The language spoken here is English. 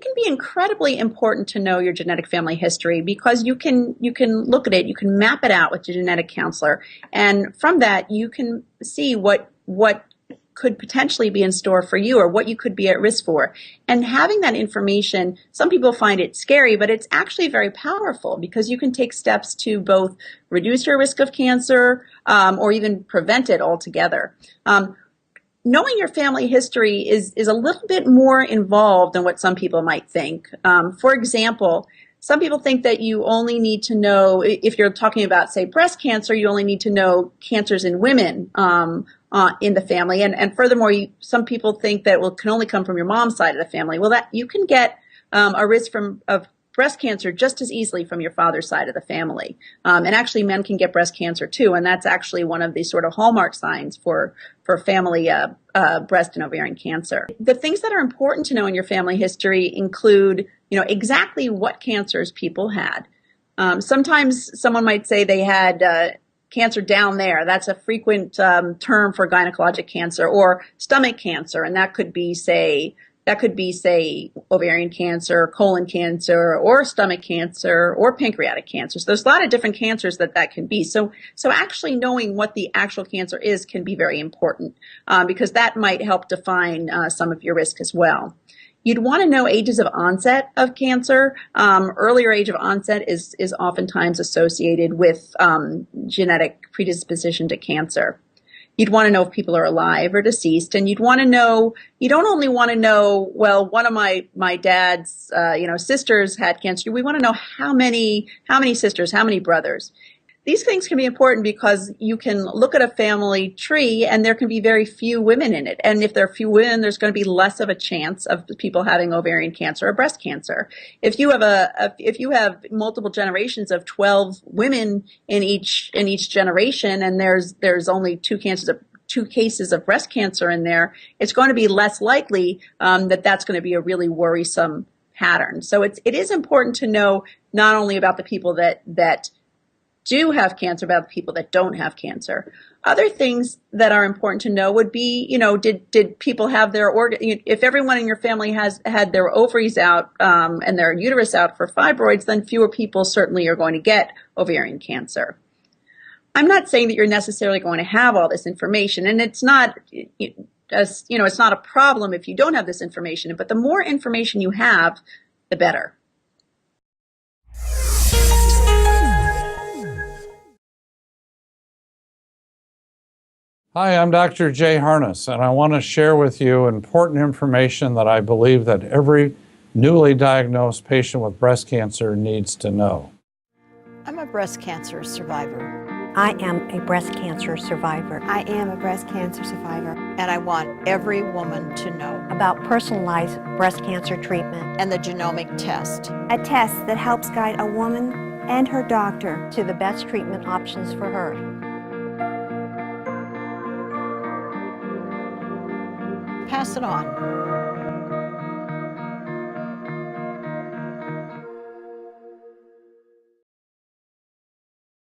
can be incredibly important to know your genetic family history because you can look at it, you can map it out with your genetic counselor, and from that you can see what could potentially be in store for you or what you could be at risk for. And having that information, some people find it scary, but it's actually very powerful because you can take steps to both reduce your risk of cancer or even prevent it altogether. Knowing your family history is a little bit more involved than what some people might think. For example, some people think that you only need to know, if you're talking about, say, breast cancer, you only need to know cancers in women in the family. And furthermore, some people think that, well, it can only come from your mom's side of the family. Well, that you can get a risk of breast cancer just as easily from your father's side of the family. And actually, men can get breast cancer too, and that's actually one of the sort of hallmark signs for family breast and ovarian cancer. The things that are important to know in your family history include, exactly what cancers people had. Sometimes someone might say they had cancer down there. That's a frequent term for gynecologic cancer, or stomach cancer, and that could be, say, ovarian cancer, colon cancer, or stomach cancer, or pancreatic cancer. So there's a lot of different cancers that can be. So actually knowing what the actual cancer is can be very important because that might help define some of your risk as well. You'd want to know ages of onset of cancer. Earlier age of onset is oftentimes associated with genetic predisposition to cancer. You'd want to know if people are alive or deceased, and you'd want to know, you don't only want to know, well, one of my dad's, sisters had cancer. We want to know how many sisters, how many brothers. These things can be important because you can look at a family tree and there can be very few women in it. And if there are few women, there's going to be less of a chance of people having ovarian cancer or breast cancer. If you have multiple generations of 12 women in each generation, and there's only two cases of breast cancer in there, it's going to be less likely that's going to be a really worrisome pattern. So it is important to know not only about the people that do have cancer, about the people that don't have cancer. Other things that are important to know would be, did people have their if everyone in your family has had their ovaries out and their uterus out for fibroids, then fewer people certainly are going to get ovarian cancer. I'm not saying that you're necessarily going to have all this information, and it's not, it's not a problem if you don't have this information, but the more information you have, the better. Hi, I'm Dr. Jay Harness, and I want to share with you important information that I believe that every newly diagnosed patient with breast cancer needs to know. I'm a breast cancer survivor. I am a breast cancer survivor. I am a breast cancer survivor. And I want every woman to know about personalized breast cancer treatment and the genomic test. A test that helps guide a woman and her doctor to the best treatment options for her. Pass it on.